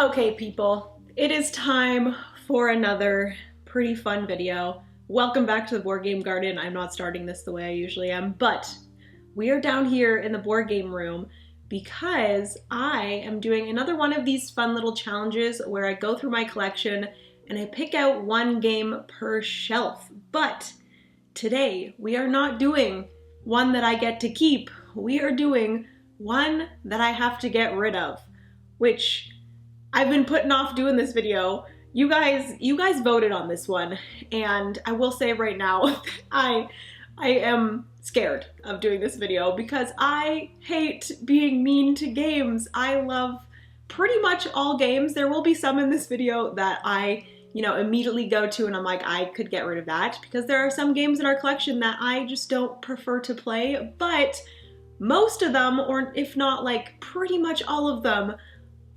Okay, people, it is time for another pretty fun video. Welcome back to the Board Game Garden. I'm not starting this the way I usually am, but we are down here in the board game room because I am doing another one of these fun little challenges where I go through my collection and I pick out one game per shelf. But today we are not doing one that I get to keep. We are doing one that I have to get rid of, which I've been putting off doing this video. You guys voted on this one, and I will say right now, I am scared of doing this video because I hate being mean to games. I love pretty much all games. There will be some in this video that I, immediately go to and I'm like, I could get rid of that, because there are some games in our collection that I just don't prefer to play, but most of them, or if not like pretty much all of them,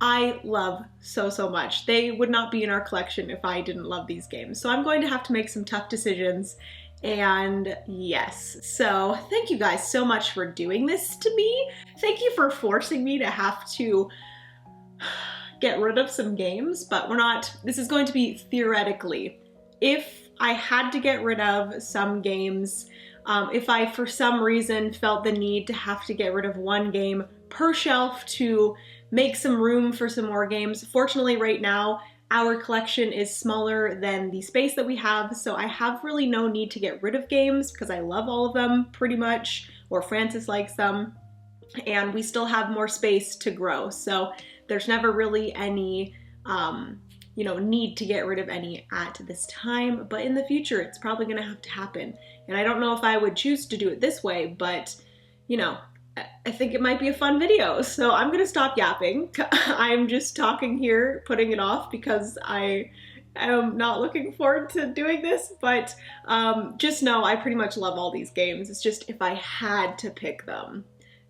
I love so much. They would not be in our collection if I didn't love these games. So I'm going to have to make some tough decisions, and yes. So thank you guys so much for doing this to me. Thank you for forcing me to have to get rid of some games, but this is going to be theoretically. If I had to get rid of some games, if I for some reason felt the need to have to get rid of one game per shelf to make some room for some more games. Fortunately, right now, our collection is smaller than the space that we have, so I have really no need to get rid of games because I love all of them pretty much, or Francis likes them, and we still have more space to grow. So there's never really any, need to get rid of any at this time, but in the future, it's probably gonna have to happen. And I don't know if I would choose to do it this way, but, I think it might be a fun video, so I'm gonna stop yapping. I'm just talking here, putting it off because I am not looking forward to doing this, but just know I pretty much love all these games. It's just if I had to pick them,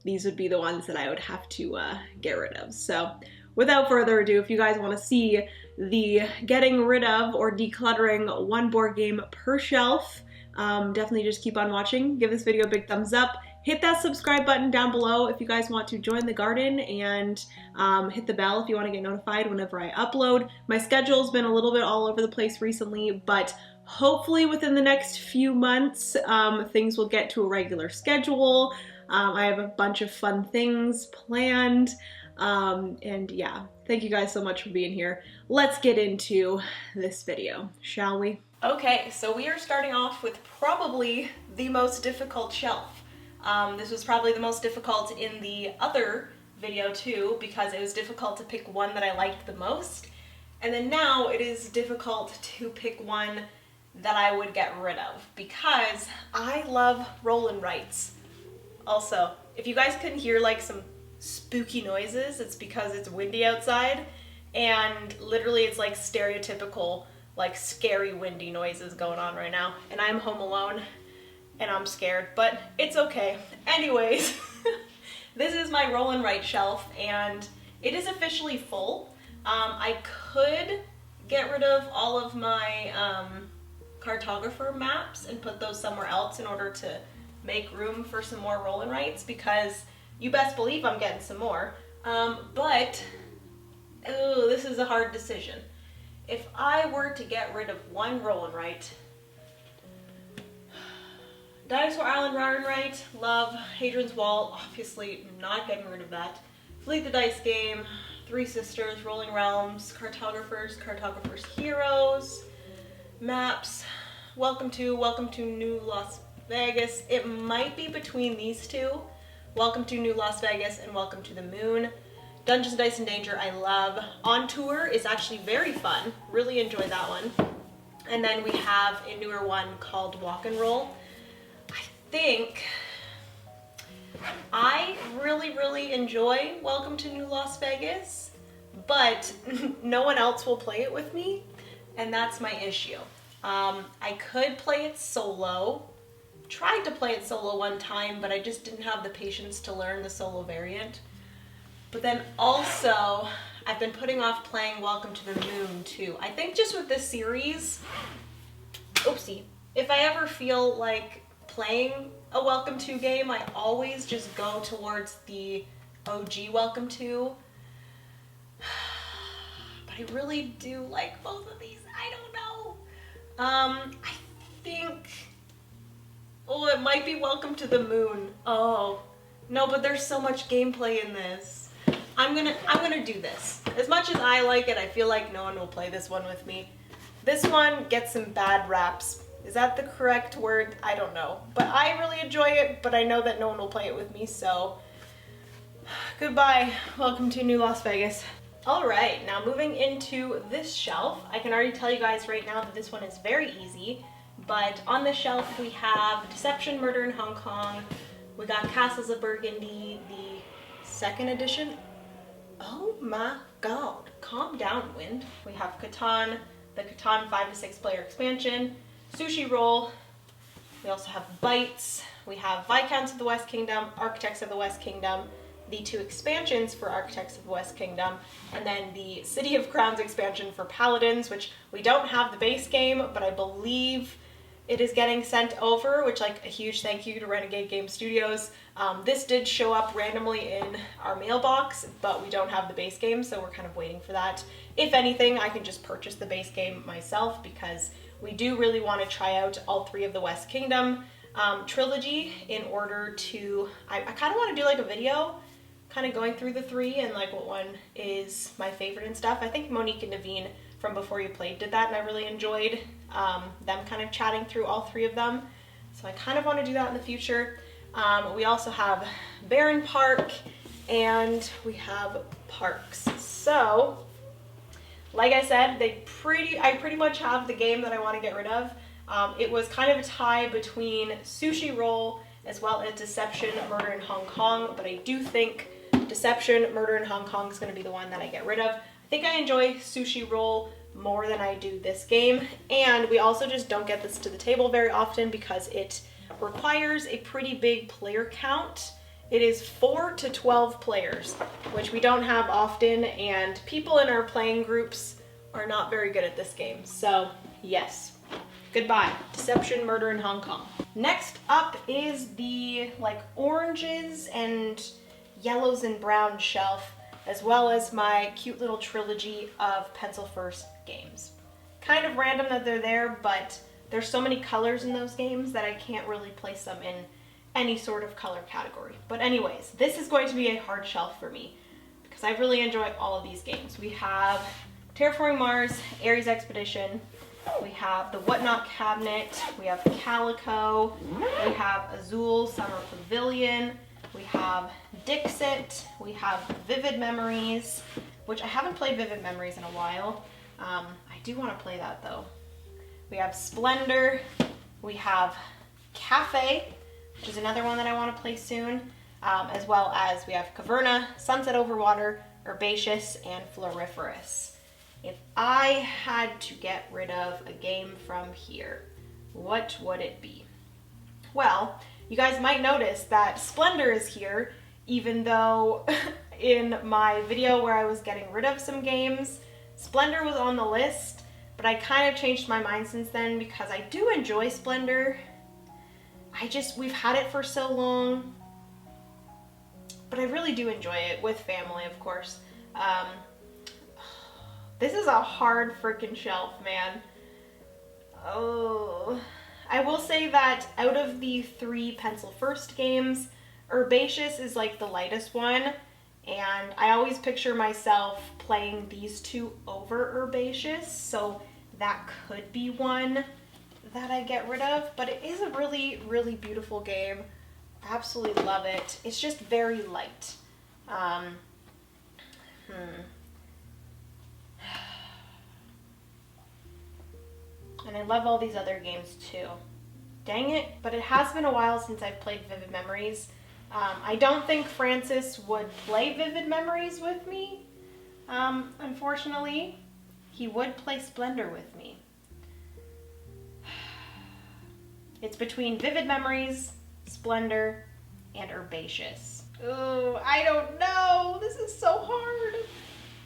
these would be the ones that I would have to get rid of. So without further ado, if you guys want to see the getting rid of or decluttering one board game per shelf, definitely just keep on watching. Give this video a big thumbs up. Hit that subscribe button down below if you guys want to join the garden, and hit the bell if you want to get notified whenever I upload. My schedule's been a little bit all over the place recently, but hopefully within the next few months, things will get to a regular schedule. I have a bunch of fun things planned, and yeah, thank you guys so much for being here. Let's get into this video, shall we? Okay, so we are starting off with probably the most difficult shelf. This was probably the most difficult in the other video too, because it was difficult to pick one that I liked the most. And then now it is difficult to pick one that I would get rid of, because I love roll and writes. Also, if you guys couldn't hear like some spooky noises, it's because it's windy outside, and literally it's like stereotypical, like scary windy noises going on right now. And I'm home alone and I'm scared, but it's okay. Anyways, this is my roll and write shelf, and it is officially full. I could get rid of all of my cartographer maps and put those somewhere else in order to make room for some more roll and writes, because you best believe I'm getting some more. But this is a hard decision. If I were to get rid of one roll and write, Dinosaur Island Roar and Write, love. Hadrian's Wall, obviously not getting rid of that. Fleet the Dice Game, Three Sisters, Rolling Realms, Cartographers, Cartographers Heroes, Maps, Welcome to New Las Vegas. It might be between these two, Welcome to New Las Vegas and Welcome to the Moon. Dungeons, Dice, and Danger, I love. On Tour is actually very fun. Really enjoy that one. And then we have a newer one called Walk and Roll. I really enjoy Welcome to New Las Vegas, but no one else will play it with me, and that's my issue. I could play it solo. Tried to play it solo one time, but I just didn't have the patience to learn the solo variant. But then also, I've been putting off playing Welcome to the Moon too. I think just with this series, if I ever feel like playing a Welcome to game, I always just go towards the OG Welcome to. but I really do like both of these. I don't know. I think, oh, it might be Welcome to the Moon. Oh, no, but there's so much gameplay in this. I'm gonna do this. As much as I like it, I feel like no one will play this one with me. This one gets some bad raps. Is that the correct word? I don't know. But I really enjoy it, but I know that no one will play it with me, so goodbye. Welcome to New Las Vegas. All right, now moving into this shelf, I can already tell you guys right now that this one is very easy, but on the shelf we have Deception, Murder in Hong Kong, we got Castles of Burgundy, the second edition. Oh my god, calm down, Wind. We have Catan, the Catan 5 to 6 player expansion, Sushi Roll, we also have Bites, we have Viscounts of the West Kingdom, Architects of the West Kingdom, the 2 expansions for Architects of the West Kingdom, and then the City of Crowns expansion for Paladins, which we don't have the base game, but I believe it is getting sent over, which, like, a huge thank you to Renegade Game Studios. This did show up randomly in our mailbox, but we don't have the base game, so we're kind of waiting for that. If anything, I can just purchase the base game myself because we do really want to try out all 3 of the West Kingdom trilogy in order to, I kind of want to do like a video kind of going through the 3 and like what one is my favorite and stuff. I think Monique and Naveen from Before You Played did that, and I really enjoyed them kind of chatting through all 3 of them. So I kind of want to do that in the future. We also have Barron Park and we have Parks. So, like I said, I pretty much have the game that I want to get rid of. It was kind of a tie between Sushi Roll as well as Deception, Murder in Hong Kong, but I do think Deception, Murder in Hong Kong is going to be the one that I get rid of. I think I enjoy Sushi Roll more than I do this game, and we also just don't get this to the table very often because it requires a pretty big player count. It is 4 to 12 players, which we don't have often, and people in our playing groups are not very good at this game. So yes, goodbye. Deception, Murder in Hong Kong. Next up is the like oranges and yellows and brown shelf, as well as my cute little trilogy of pencil first games. Kind of random that they're there, but there's so many colors in those games that I can't really place them in any sort of color category. But anyways, this is going to be a hard shelf for me because I really enjoy all of these games. We have Terraforming Mars, Ares Expedition, we have the Whatnot Cabinet, we have Calico, we have Azul Summer Pavilion, we have Dixit, we have Vivid Memories, which I haven't played Vivid Memories in a while. I do want to play that though. We have Splendor, we have Cafe, which is another one that I want to play soon, as well as we have Caverna, Sunset Over Water, Herbaceous, and Floriferous. If I had to get rid of a game from here, what would it be? Well, you guys might notice that Splendor is here, even though in my video where I was getting rid of some games, Splendor was on the list, but I kind of changed my mind since then because I do enjoy Splendor. We've had it for so long, but I really do enjoy it with family, of course. This is a hard freaking shelf, man. Oh, I will say that out of the 3 pencil first games, Herbaceous is like the lightest one, and I always picture myself playing these 2 over Herbaceous, so that could be one that I get rid of, but it is a really, really beautiful game. Absolutely love it. It's just very light. And I love all these other games too. Dang it, but it has been a while since I've played Vivid Memories. I don't think Francis would play Vivid Memories with me, unfortunately. He would play Splendor with me. It's between Vivid Memories, Splendor, and Herbaceous. Oh, I don't know. This is so hard.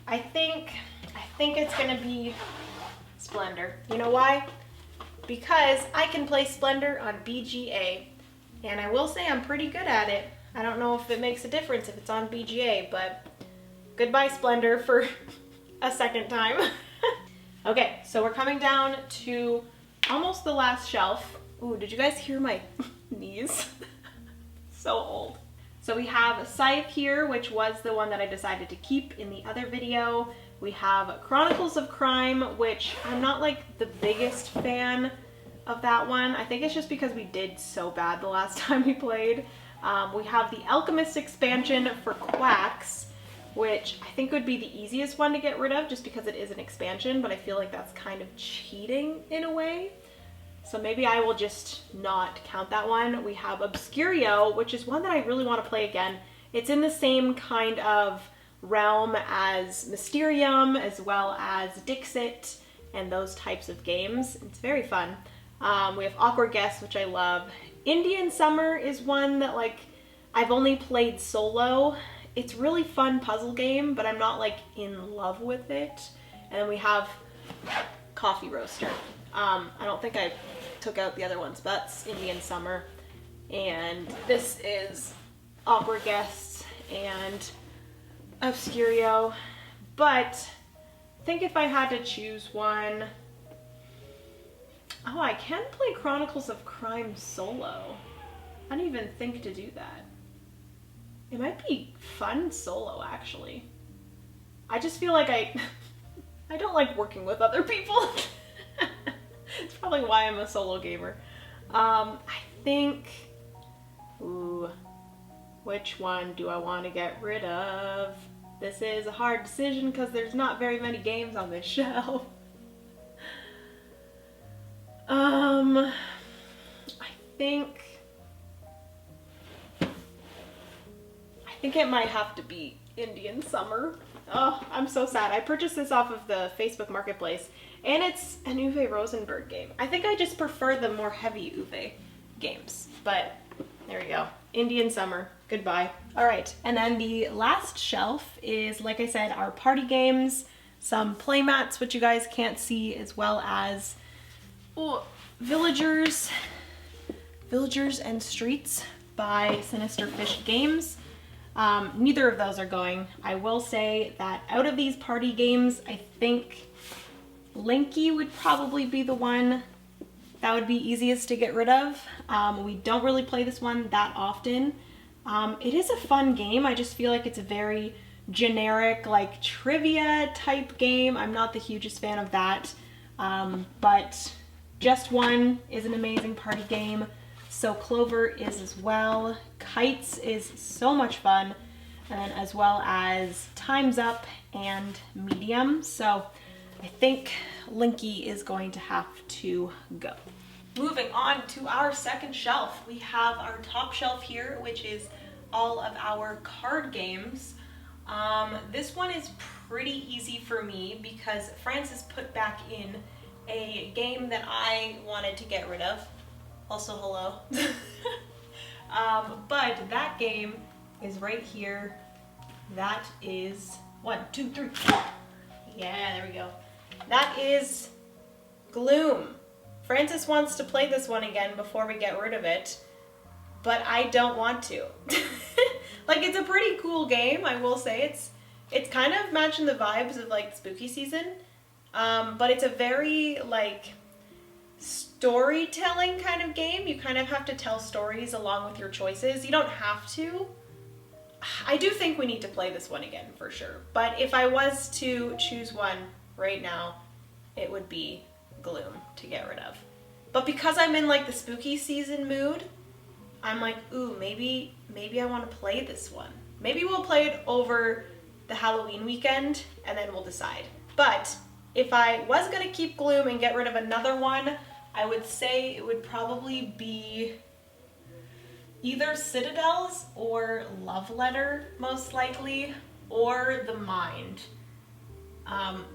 I think it's gonna be Splendor. You know why? Because I can play Splendor on BGA, and I will say I'm pretty good at it. I don't know if it makes a difference if it's on BGA, but goodbye Splendor for a second time. Okay, so we're coming down to almost the last shelf. Ooh, did you guys hear my knees? So old. So we have Scythe here, which was the one that I decided to keep in the other video. We have Chronicles of Crime, which I'm not like the biggest fan of that one. I think it's just because we did so bad the last time we played. We have the Alchemist expansion for Quacks, which I think would be the easiest one to get rid of just because it is an expansion, but I feel like that's kind of cheating in a way. So maybe I will just not count that one. We have Obscurio, which is one that I really want to play again. It's in the same kind of realm as Mysterium, as well as Dixit, and those types of games. It's very fun. We have Awkward Guess, which I love. Indian Summer is one that like I've only played solo. It's really fun puzzle game, but I'm not like in love with it. And then we have Coffee Roaster. I don't think I took out the other ones, but that's Indian Summer. And this is Awkward Guests and Obscurio. But I think if I had to choose one, oh, I can play Chronicles of Crime solo. I didn't even think to do that. It might be fun solo, actually. I just feel like I don't like working with other people. It's probably why I'm a solo gamer. I think, ooh, which one do I want to get rid of? This is a hard decision because there's not very many games on this shelf. I think it might have to be Indian Summer. Oh, I'm so sad. I purchased this off of the Facebook Marketplace, and it's an Uwe Rosenberg game. I think I just prefer the more heavy Uwe games, but there we go. Indian Summer, goodbye. All right, and then the last shelf is, like I said, our party games, some play mats, which you guys can't see, as well as Villagers and Streets by Sinister Fish Games. Neither of those are going. I will say that out of these party games, I think Linky would probably be the one that would be easiest to get rid of. We don't really play this one that often. It is a fun game. I just feel like it's a very generic, like trivia type game. I'm not the hugest fan of that, but Just One is an amazing party game. So Clover is as well. Kites is so much fun, and as well as Time's Up and Medium. So I think Linky is going to have to go. Moving on to our second shelf, we have our top shelf here, which is all of our card games. This one is pretty easy for me because Francis put back in a game that I wanted to get rid of. Also, hello. But that game is right here. That is 1, 2, 3, 4. Yeah, there we go. That is Gloom. Francis wants to play this one again before we get rid of it, but I don't want to. Like, it's a pretty cool game, I will say. It's kind of matching the vibes of like spooky season, but it's a very like storytelling kind of game. You kind of have to tell stories along with your choices. You don't have to. I do think we need to play this one again for sure, but if I was to choose one right now, it would be Gloom to get rid of. But because I'm in like the spooky season mood, I'm like, ooh, maybe I want to play this one. Maybe we'll play it over the Halloween weekend and then we'll decide. But if I was gonna keep Gloom and get rid of another one, I would say it would probably be either Citadels or Love Letter, most likely, or The Mind.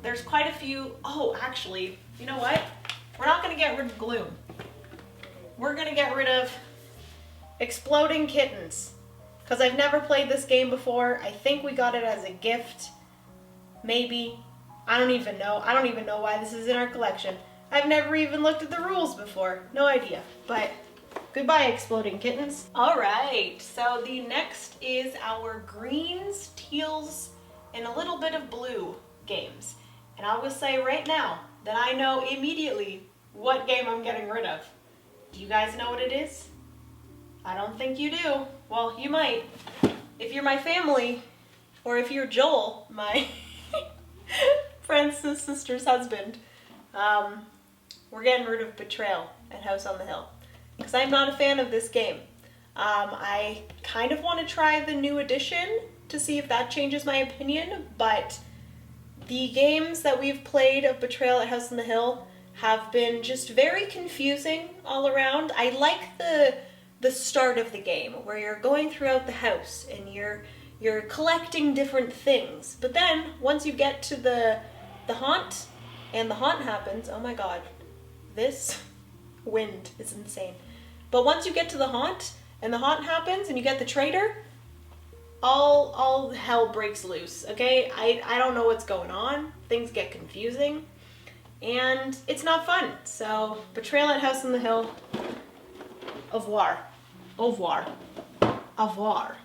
There's quite a few. Oh, actually, you know what? We're not gonna get rid of Gloom. We're gonna get rid of Exploding Kittens, because I've never played this game before. I think we got it as a gift, maybe. I don't even know. I don't even know why this is in our collection. I've never even looked at the rules before. No idea. But goodbye, Exploding Kittens. All right, so the next is our greens, teals, and a little bit of blue games. And I will say right now that I know immediately what game I'm getting rid of. Do you guys know what it is? I don't think you do. Well, you might. If you're my family, or if you're Joel, my Francis' sister's husband, we're getting rid of Betrayal at House on the Hill. Because I'm not a fan of this game. I kind of want to try the new edition to see if that changes my opinion, but the games that we've played of Betrayal at House on the Hill have been just very confusing all around. I like the start of the game where you're going throughout the house and you're collecting different things. But then once you get to the haunt and the haunt happens, oh my god, this wind is insane. But once you get to the haunt and the haunt happens and you get the traitor, all hell breaks loose, okay? I don't know what's going on. Things get confusing and it's not fun. So Betrayal at House on the Hill, au revoir. Au revoir. Au revoir.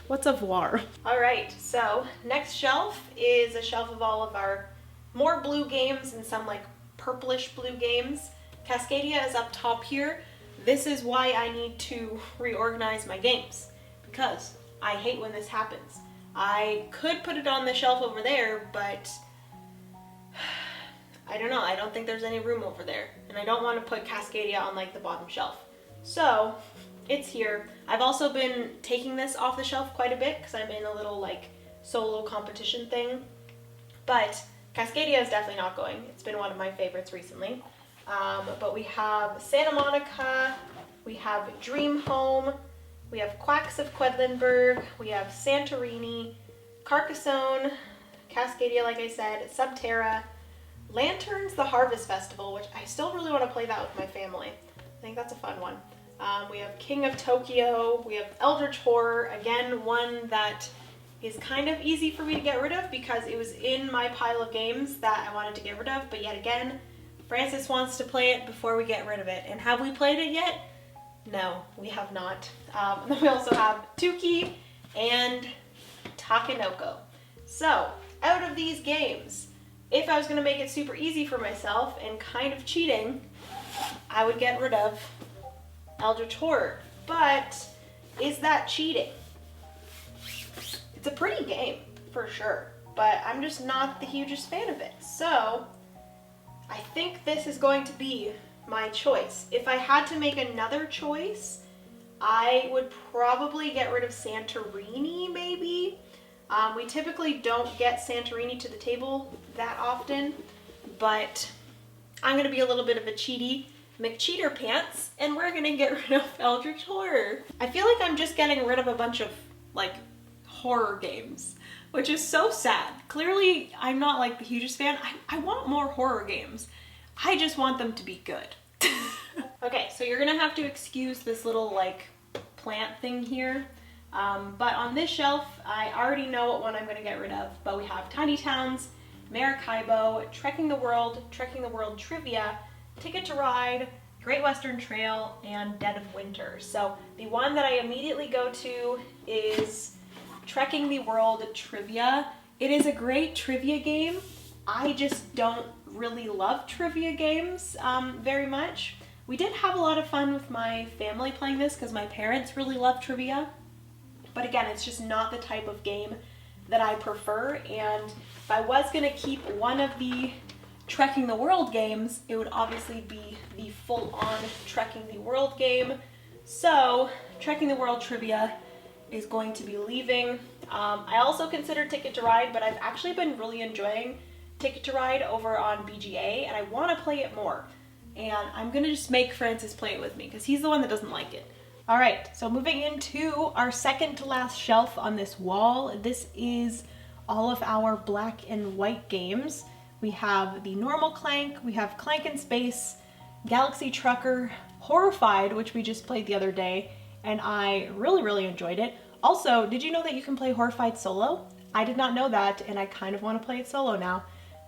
What's au revoir? Alright, so next shelf is a shelf of all of our more blue games and some like purplish blue games. Cascadia is up top here. This is why I need to reorganize my games, because I hate when this happens. I could put it on the shelf over there, but I don't know. I don't think there's any room over there, and I don't want to put Cascadia on like the bottom shelf. So it's here. I've also been taking this off the shelf quite a bit because I'm in a little like solo competition thing, but Cascadia is definitely not going. It's been one of my favorites recently. But we have Santa Monica, we have Dream Home, we have Quacks of Quedlinburg, we have Santorini, Carcassonne, Cascadia, like I said, Subterra, Lanterns, the Harvest Festival, which I still really want to play that with my family. I think that's a fun one. We have King of Tokyo, we have Eldritch Horror, again, one that is kind of easy for me to get rid of because it was in my pile of games that I wanted to get rid of, but yet again, Francis wants to play it before we get rid of it. And have we played it yet? No, we have not. Then we also have Tuki and Takenoko. So, out of these games, if I was going to make it super easy for myself and kind of cheating, I would get rid of Eldritch Horror. But is that cheating? It's a pretty game, for sure, but I'm just not the hugest fan of it. So I think this is going to be my choice. If I had to make another choice, I would probably get rid of Santorini, maybe. We typically don't get Santorini to the table that often, but I'm going to be a little bit of a cheaty McCheater pants, and we're going to get rid of Eldritch Horror. I feel like I'm just getting rid of a bunch of, like, horror games, which is so sad. Clearly, I'm not, like, the hugest fan. I want more horror games. I just want them to be good. Okay, so you're going to have to excuse this little, like, plant thing here. But on this shelf, I already know what one I'm going to get rid of, but we have Tiny Towns, Maracaibo, Trekking the World Trivia, Ticket to Ride, Great Western Trail, and Dead of Winter. So the one that I immediately go to is Trekking the World Trivia. It is a great trivia game. I just don't really love trivia games very much. We did have a lot of fun with my family playing this because my parents really love trivia. But again, it's just not the type of game that I prefer. And if I was going to keep one of the Trekking the World games, it would obviously be the full-on Trekking the World game. So Trekking the World Trivia is going to be leaving. I also considered Ticket to Ride, but I've actually been really enjoying Ticket to Ride over on BGA, and I want to play it more. And I'm going to just make Francis play it with me, because he's the one that doesn't like it. Alright, so moving into our second to last shelf on this wall, this is all of our black and white games. We have the normal Clank, we have Clank in Space, Galaxy Trucker, Horrified, which we just played the other day, and I really enjoyed it. Also, did you know that you can play Horrified solo? I did not know that, and I kind of want to play it solo now.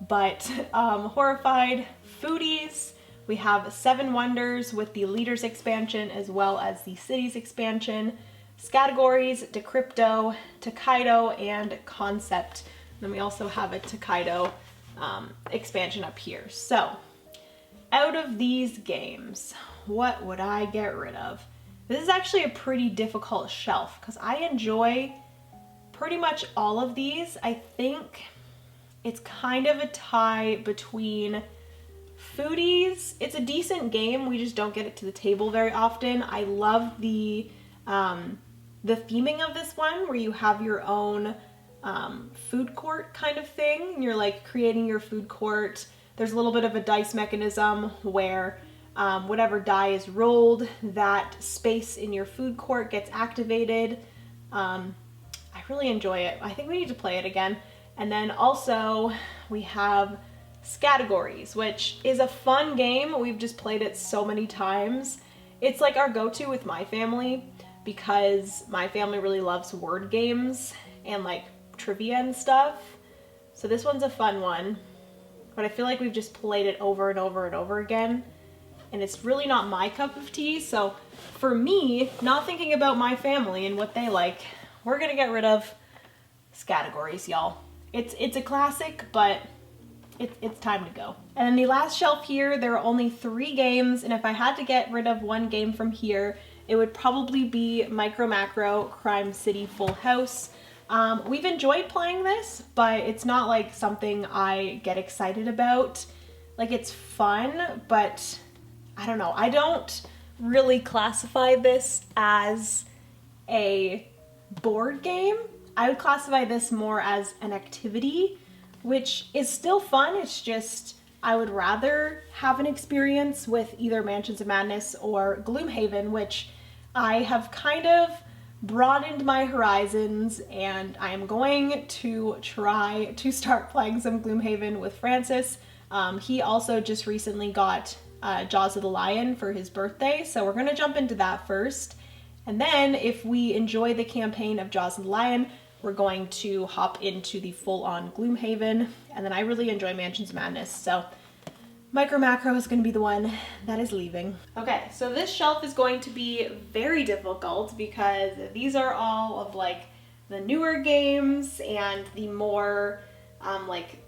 But Horrified, Foodies, we have Seven Wonders with the Leaders expansion as well as the Cities expansion, Categories, Decrypto, Tokaido, and Concept Then we also have a Tokaido expansion up here. So out of these games, what would I get rid of? This is actually a pretty difficult shelf because I enjoy pretty much all of these. I think it's kind of a tie between Foodies. It's a decent game, we just don't get it to the table very often. I love the theming of this one where you have your own food court kind of thing. You're like creating your food court. There's a little bit of a dice mechanism where whatever die is rolled, that space in your food court gets activated. I really enjoy it. I think we need to play it again. And then also we have Categories, which is a fun game. We've just played it so many times. It's like our go-to with my family because my family really loves word games and like trivia and stuff. So this one's a fun one, but I feel like we've just played it over and over and over again, and it's really not my cup of tea. So for me, not thinking about my family and what they like, we're gonna get rid of Categories, y'all. It's a classic, but it's time to go. And then the last shelf here, there are only 3 games, and if I had to get rid of one game from here, it would probably be Micro Macro Crime City Full House. We've enjoyed playing this, but it's not like something I get excited about. Like, it's fun, but I don't know. I don't really classify this as a board game. I would classify this more as an activity, which is still fun. It's just, I would rather have an experience with either Mansions of Madness or Gloomhaven, which I have kind of broadened my horizons, and I am going to try to start playing some Gloomhaven with Francis. He also just recently got Jaws of the Lion for his birthday, so we're gonna jump into that first. And then if we enjoy the campaign of Jaws of the Lion, we're going to hop into the full-on Gloomhaven, and then I really enjoy Mansions of Madness, so Micro Macro is going to be the one that is leaving. Okay, so this shelf is going to be very difficult because these are all of like the newer games and the more like,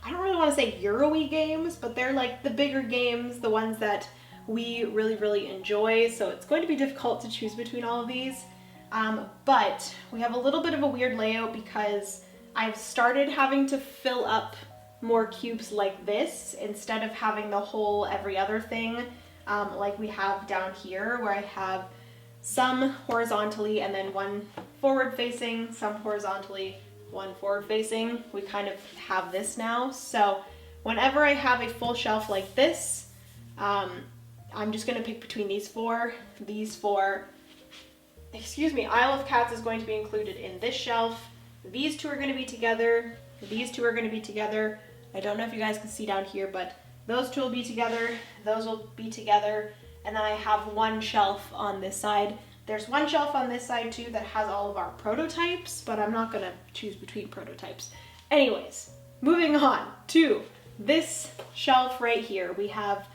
I don't really want to say Euro-y games, but they're like the bigger games, the ones that we really enjoy, so it's going to be difficult to choose between all of these. But we have a little bit of a weird layout because I've started having to fill up more cubes like this instead of having the whole every other thing like we have down here, where I have some horizontally and then one forward facing, some horizontally, one forward facing. We kind of have this now. So whenever I have a full shelf like this, I'm just gonna pick between these four. Isle of Cats is going to be included in this shelf. These two are going to be together. These two are going to be together. I don't know if you guys can see down here, but those two will be together. Those will be together. And then I have one shelf on this side. There's one shelf on this side too that has all of our prototypes, but I'm not going to choose between prototypes. Anyways, moving on to this shelf right here. We have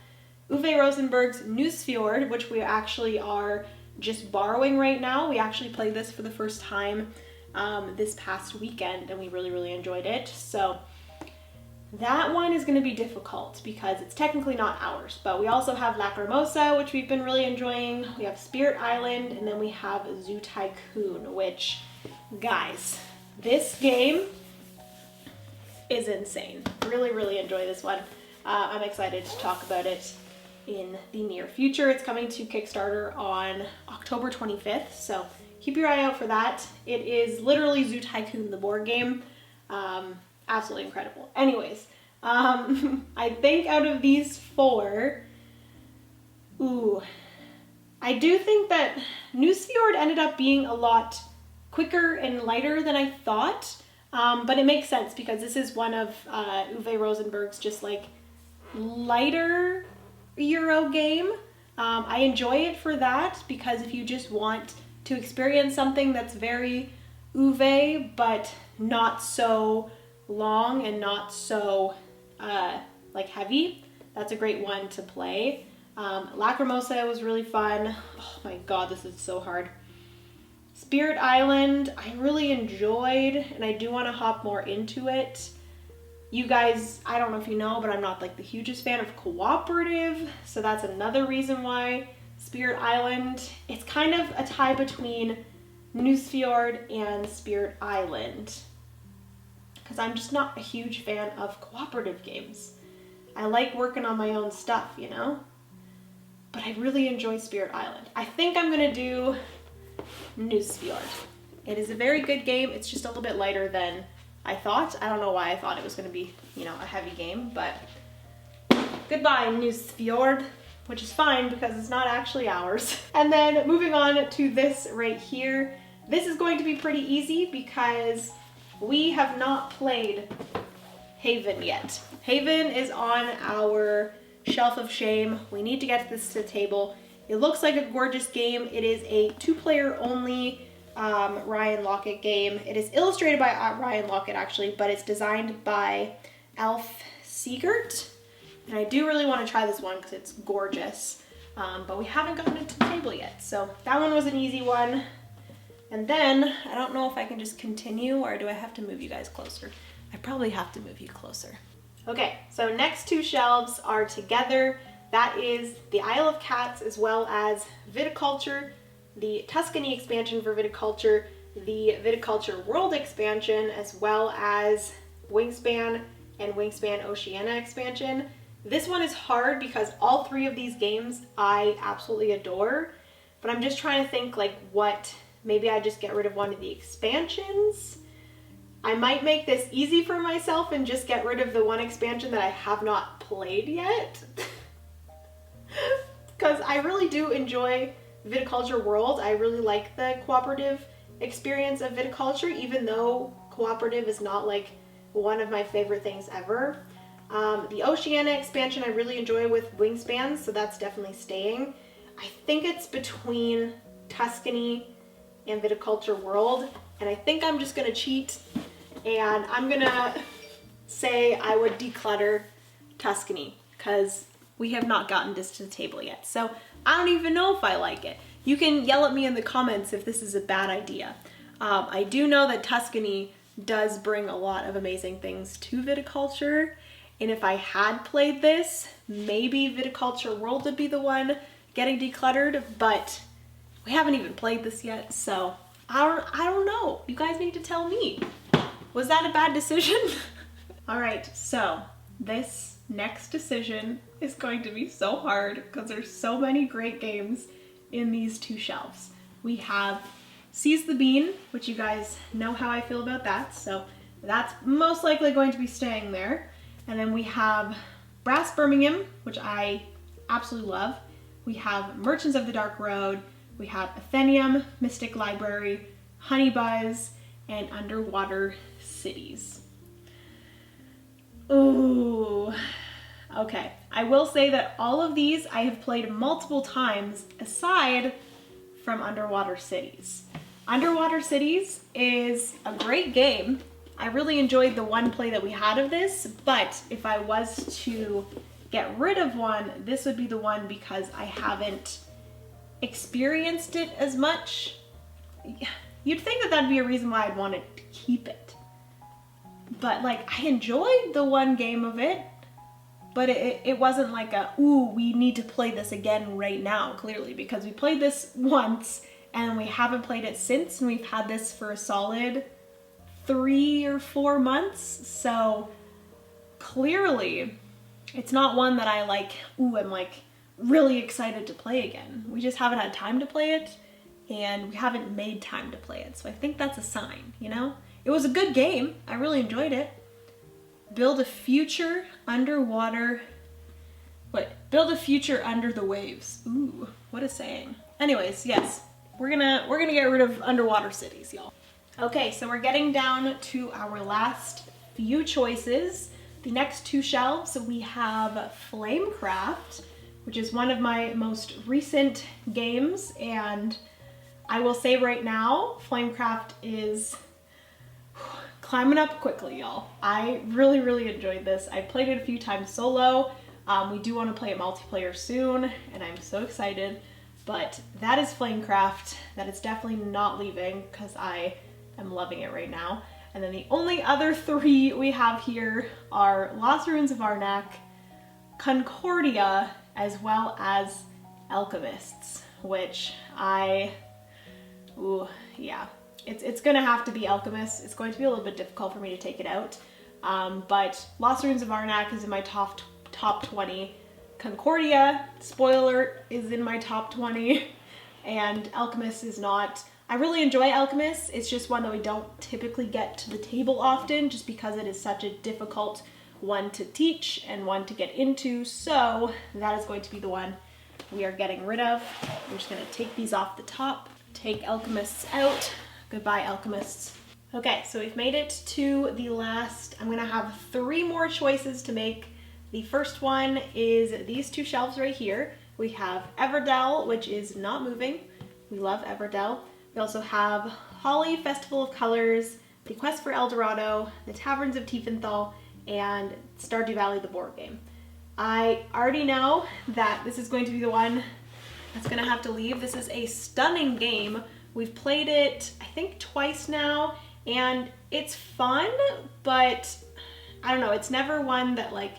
Uwe Rosenberg's Newsfjord, which we actually are just borrowing right now. We actually played this for the first time this past weekend, and we really enjoyed it. So that one is going to be difficult because it's technically not ours, but we also have Lacrimosa, which we've been really enjoying. We have Spirit Island, and then we have Zoo Tycoon, which, guys, this game is insane. Really enjoy this one. I'm excited to talk about it in the near future. It's coming to Kickstarter on October 25th, so keep your eye out for that. It is literally Zoo Tycoon, the board game. Absolutely incredible. Anyways, I think out of these four, I do think that Newsfjord ended up being a lot quicker and lighter than I thought, but it makes sense because this is one of Uwe Rosenberg's just like lighter Euro game. I enjoy it for that because if you just want to experience something that's very Uwe but not so long and not so like heavy, that's a great one to play. Lacrimosa was really fun. Oh my god, this is so hard. Spirit Island, I really enjoyed, and I do want to hop more into it. You guys, I don't know if you know, but I'm not like the hugest fan of cooperative, so that's another reason why Spirit Island. It's kind of a tie between Newsfjord and Spirit Island, because I'm just not a huge fan of cooperative games. I like working on my own stuff, you know? But I really enjoy Spirit Island. I think I'm gonna do Newsfjord. It is a very good game. It's just a little bit lighter than I thought. I don't know why I thought it was going to be, you know, a heavy game, but goodbye Newsfjord, which is fine because it's not actually ours. And then moving on to this right here. This is going to be pretty easy because we have not played Haven yet. Haven is on our shelf of shame. We need to get this to the table. It looks like a gorgeous game. It is a 2-player only Ryan Lockett game. It is illustrated by Ryan Lockett actually, but it's designed by Alf Siegert. And I do really want to try this one because it's gorgeous. But we haven't gotten it to the table yet. So that one was an easy one. And then, I don't know if I can just continue or do I have to move you guys closer? I probably have to move you closer. Okay, so next two shelves are together. That is the Isle of Cats as well as Viticulture, the Tuscany expansion for Viticulture, the Viticulture World expansion, as well as Wingspan and Wingspan Oceania expansion. This one is hard because all three of these games I absolutely adore, but I'm just trying to think like what, maybe I just get rid of one of the expansions. I might make this easy for myself and just get rid of the one expansion that I have not played yet. Because I really do enjoy Viticulture World. I really like the cooperative experience of Viticulture, even though cooperative is not like one of my favorite things ever. The Oceania expansion I really enjoy with Wingspan, so that's definitely staying. I think it's between Tuscany and Viticulture World, and I think I'm just gonna cheat and I'm gonna say I would declutter Tuscany because we have not gotten this to the table yet. So I don't even know if I like it. You can yell at me in the comments if this is a bad idea. I do know that Tuscany does bring a lot of amazing things to Viticulture. And if I had played this, maybe Viticulture World would be the one getting decluttered, but we haven't even played this yet. So I don't know. You guys need to tell me. Was that a bad decision? All right, so this next decision is going to be so hard because there's so many great games in these two shelves. We have Seize the Bean, which you guys know how I feel about that, so that's most likely going to be staying there. And then we have Brass Birmingham, which I absolutely love. We have Merchants of the Dark Road, we have Athenium, Mystic Library, Honey Buzz, and Underwater Cities. Ooh, okay. I will say that all of these I have played multiple times aside from Underwater Cities. Underwater Cities is a great game. I really enjoyed the one play that we had of this, but if I was to get rid of one, this would be the one because I haven't experienced it as much. You'd think that that'd be a reason why I'd want to keep it. But like, I enjoyed the one game of it, but it wasn't like a, ooh, we need to play this again right now, clearly, because we played this once and we haven't played it since, and we've had this for a solid 3 or 4 months. So clearly it's not one that I like, ooh, I'm like really excited to play again. We just haven't had time to play it, and we haven't made time to play it. So I think that's a sign, you know? It was a good game. I really enjoyed it. Build a future underwater. Wait, build a future under the waves. Ooh, what a saying. Anyways, yes, we're gonna get rid of Underwater Cities, y'all. Okay, so we're getting down to our last few choices. The next two shelves, we have Flamecraft, which is one of my most recent games, and I will say right now, Flamecraft is climbing up quickly, y'all. I really, really enjoyed this. I played it a few times solo. We do want to play it multiplayer soon, and I'm so excited. But that is Flamecraft. That is definitely not leaving because I am loving it right now. And then the only other 3 we have here are Lost Ruins of Arnak, Concordia, as well as Alchemists, which yeah, it's gonna have to be Alchemists. It's going to be a little bit difficult for me to take it out. But Lost Ruins of Arnak is in my top 20. Concordia, spoiler, is in my top 20. And Alchemist is not. I really enjoy Alchemist. It's just one that we don't typically get to the table often just because it is such a difficult one to teach and one to get into. So that is going to be the one we are getting rid of. I'm just gonna take these off the top, take Alchemists out. Goodbye, Alchemists. Okay, so we've made it to the last. I'm gonna have 3 more choices to make. The first one is these 2 shelves right here. We have Everdell, which is not moving. We love Everdell. We also have Holly, Festival of Colors, The Quest for El Dorado, The Taverns of Tiefenthal, and Stardew Valley, the board game. I already know that this is going to be the one that's gonna have to leave. This is a stunning game. We've played it, I think, twice now, and it's fun, but I don't know, it's never one that like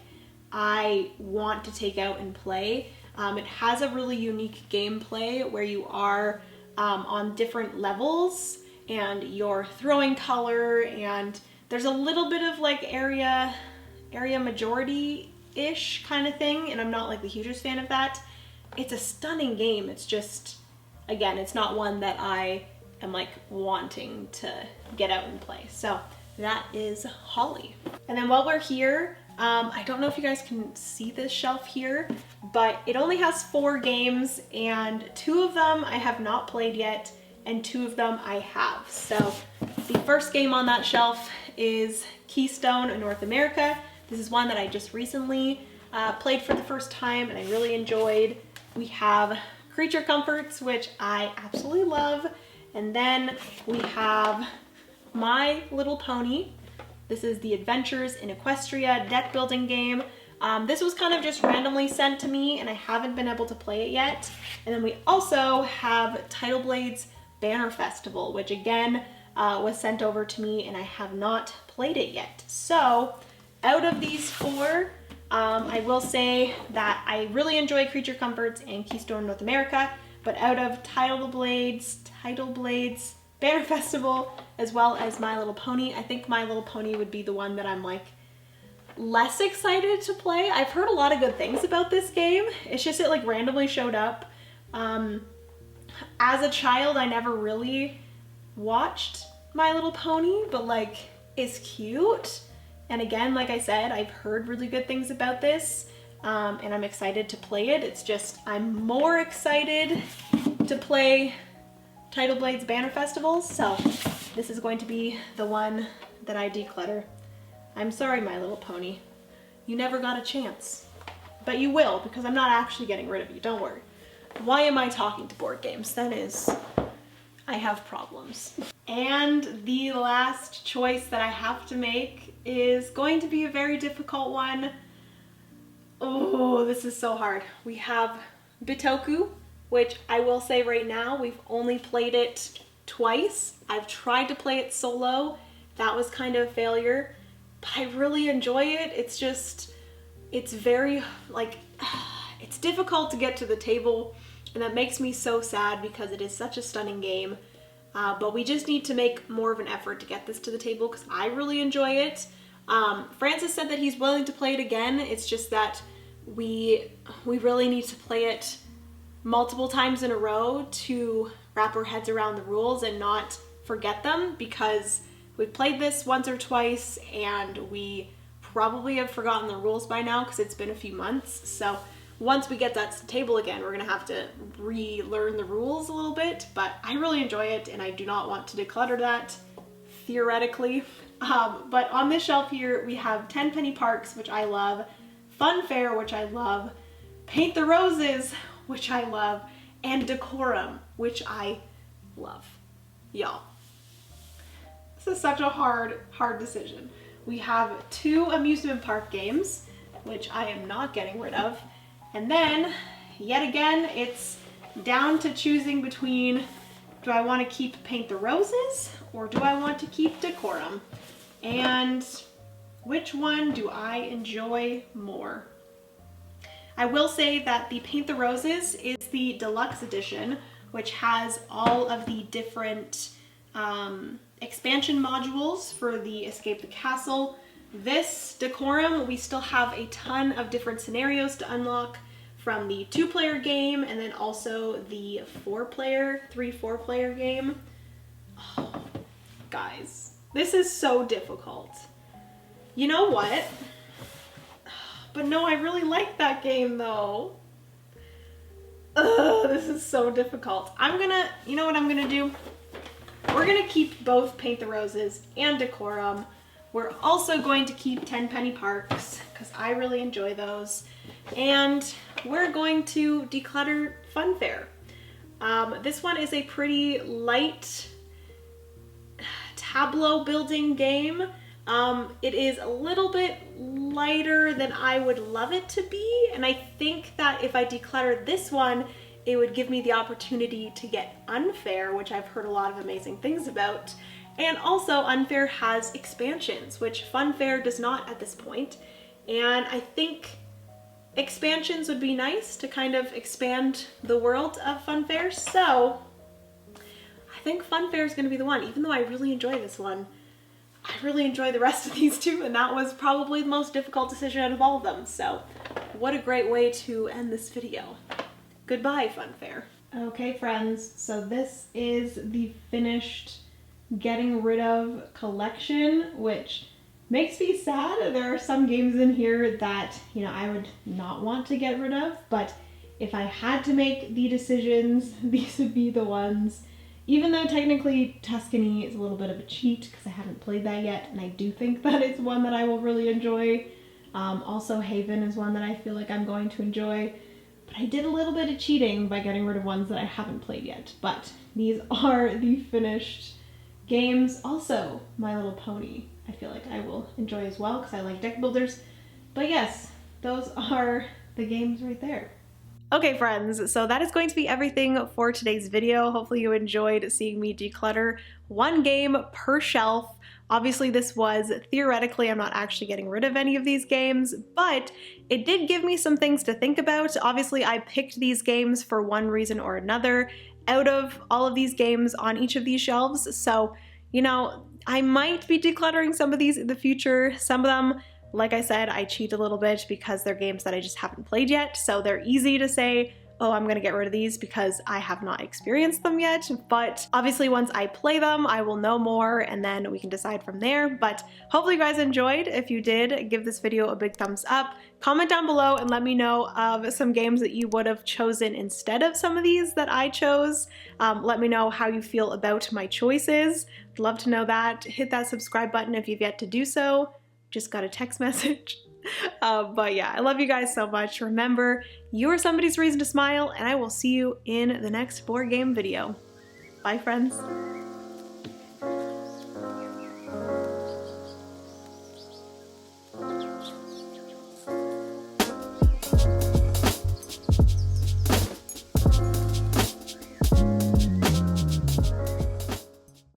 I want to take out and play. It has a really unique gameplay where you are on different levels and you're throwing color, and there's a little bit of like area majority-ish kind of thing, and I'm not like the hugest fan of that. It's a stunning game. It's just, again, it's not one that I am like wanting to get out and play. So that is Holly. And then while we're here, I don't know if you guys can see this shelf here, but it only has 4 games, and 2 of them I have not played yet, and 2 of them I have. So the first game on that shelf is Keystone in North America. This is one that I just recently played for the first time and I really enjoyed. We have Creature Comforts, which I absolutely love. And then we have My Little Pony. This is the Adventures in Equestria deck building game. This was kind of just randomly sent to me and I haven't been able to play it yet. And then we also have Tidal Blade's Banner Festival, which again was sent over to me and I have not played it yet. So out of these 4, I will say that I really enjoy Creature Comforts and Keystone North America, but out of Tidal Blades, Banner Festival, as well as My Little Pony, I think My Little Pony would be the one that I'm like less excited to play. I've heard a lot of good things about this game. It's just it like randomly showed up. As a child, I never really watched My Little Pony, but like it's cute. And again, like I said, I've heard really good things about this, and I'm excited to play it. It's just I'm more excited to play Tidal Blade's Banner Festivals, so this is going to be the one that I declutter. I'm sorry, My Little Pony. You never got a chance. But you will, because I'm not actually getting rid of you, don't worry. Why am I talking to board games? That is, I have problems. And the last choice that I have to make is going to be a very difficult one. Oh, this is so hard. We have Bitoku, which I will say right now, we've only played it twice. I've tried to play it solo. That was kind of a failure, but I really enjoy it. It's just, it's very, like, it's difficult to get to the table, and that makes me so sad because it is such a stunning game. But we just need to make more of an effort to get this to the table because I really enjoy it. Francis said that he's willing to play it again. It's just that we really need to play it multiple times in a row to wrap our heads around the rules and not forget them, because we've played this once or twice and we probably have forgotten the rules by now because it's been a few months. So once we get that to the table again, we're gonna have to relearn the rules a little bit, but I really enjoy it and I do not want to declutter that, theoretically. But on this shelf here, we have 10 Penny Parks, which I love, Fun Fair, which I love, Paint the Roses, which I love, and Decorum, which I love. Y'all, this is such a hard decision. We have 2 amusement park games, which I am not getting rid of. And then, yet again, it's down to choosing between, do I want to keep Paint the Roses or do I want to keep Decorum? And which one do I enjoy more? I will say that the Paint the Roses is the deluxe edition, which has all of the different expansion modules for the Escape the Castle. This Decorum, we still have a ton of different scenarios to unlock from the 2-player game and then also the 4-player game. Oh, guys, this is so difficult. You know what? But no, I really like that game though. Ugh, this is so difficult. You know what I'm gonna do? We're gonna keep both Paint the Roses and Decorum. We're also going to keep 10 Penny Parks because I really enjoy those. And we're going to declutter Funfair. This one is a pretty light tableau building game. It is a little bit lighter than I would love it to be, and I think that if I decluttered this one, it would give me the opportunity to get Unfair, which I've heard a lot of amazing things about. And also Unfair has expansions, which Funfair does not at this point. And I think expansions would be nice to kind of expand the world of Funfair, so I think Funfair is going to be the one, even though I really enjoy this one. I really enjoy the rest of these two, and that was probably the most difficult decision out of all of them. So what a great way to end this video. Goodbye, Funfair. Okay, friends, so this is the finished getting rid of collection, which makes me sad. There are some games in here that, you know, I would not want to get rid of, but if I had to make the decisions, these would be the ones. Even though technically Tuscany is a little bit of a cheat because I haven't played that yet, and I do think that it's one that I will really enjoy. Also Haven is one that I feel like I'm going to enjoy, but I did a little bit of cheating by getting rid of ones that I haven't played yet. But these are the finished games. Also My Little Pony I feel like I will enjoy as well because I like deck builders. But yes, those are the games right there. Okay friends, so that is going to be everything for today's video. Hopefully you enjoyed seeing me declutter one game per shelf. Obviously this was theoretically, I'm not actually getting rid of any of these games, but it did give me some things to think about. Obviously I picked these games for one reason or another out of all of these games on each of these shelves. So, you know, I might be decluttering some of these in the future. Some of them, like I said, I cheat a little bit because they're games that I just haven't played yet, so they're easy to say, oh, I'm gonna get rid of these because I have not experienced them yet. But obviously once I play them, I will know more and then we can decide from there. But hopefully you guys enjoyed. If you did, give this video a big thumbs up. Comment down below and let me know of some games that you would have chosen instead of some of these that I chose. Let me know how you feel about my choices. I'd love to know that. Hit that subscribe button if you've yet to do so. Just got a text message. But yeah, I love you guys so much. Remember, you are somebody's reason to smile, and I will see you in the next board game video. Bye, friends.